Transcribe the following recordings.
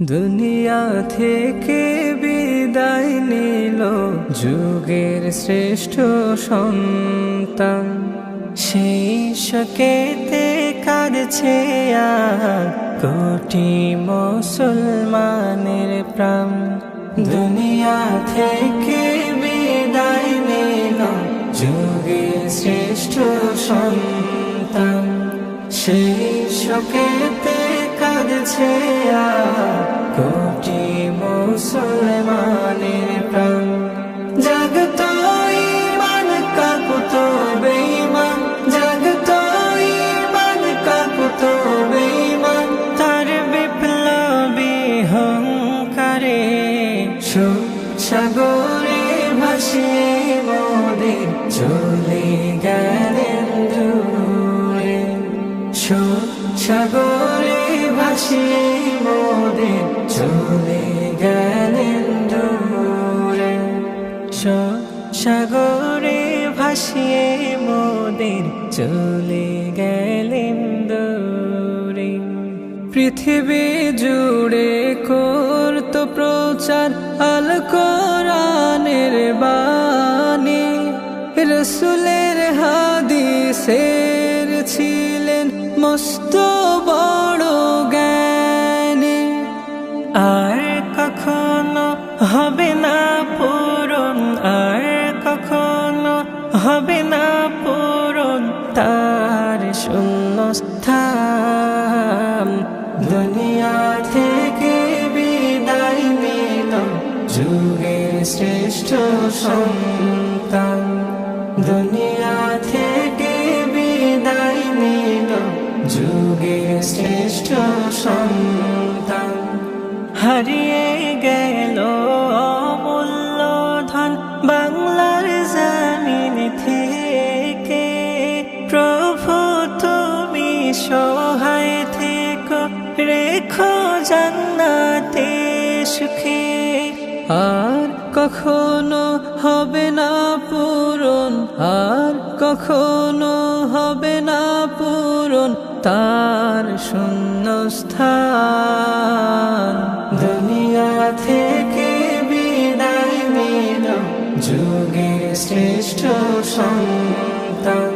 দুনিয়া থেকে বিদায় নিল যুগের শ্রেষ্ঠ সন্তান। সেই শোকেতে কাঁদছে আর কোটি মুসলমানের প্রাণ। দুনিয়া থেকে বিদায় নিল যুগের শ্রেষ্ঠ সন্তান। সেই শোকেতে কাঁদছে আর কোটি মুসলমানের প্রাণ। জাগতো ঈমান কাঁপতো বেঈমান, জাগতো ঈমান কাঁপতো বেঈমান। তার বিপ্লবী হুঙ্কারে সাগরে ভাসিয়ে মোদের চলে গেলেন দূরে। সাগরে ভাসিয়ে মোদের চলে গেলেন দূরে। সাগরে ভাসিয়ে মোদের চলে গেলেন দূরে। পৃথিবী জুড়ে করত প্রচার আল কোরআনের বাণী। রসুলের হাদিসের ছিলেন মস্ত বড় জ্ঞানী। আর কখনো হবে না পূরণ, আর কখনো হবে না পূরণ তার শূন্যস্থান। দুনিয়া থেকে বিদায় নিল যুগের শ্রেষ্ঠ সন্তান। দুনিয়া থেকে বিদায় নিল যুগের শ্রেষ্ঠ সন্তান। হারিয়ে গেল অমূল্য ধন বাংলার জমিন থেকে। প্রভু তুমি সহায় থেকো, রেখো জান্নাতে সুখে। আর কখনো হবে না পূরণ, আর কখনো হবে না পূরণ তার শূন্যস্থান। দুনিয়া থেকে বিদায় নিল যুগের শ্রেষ্ঠ সন্তান।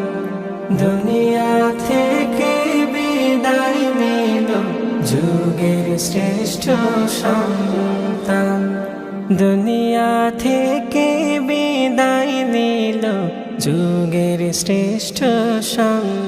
দুনিয়া থেকে বিদায় নিল যুগের শ্রেষ্ঠ সন্তান। দুনিয়া থেকে বিদায় নিল যুগের শ্রেষ্ঠ সন্তান।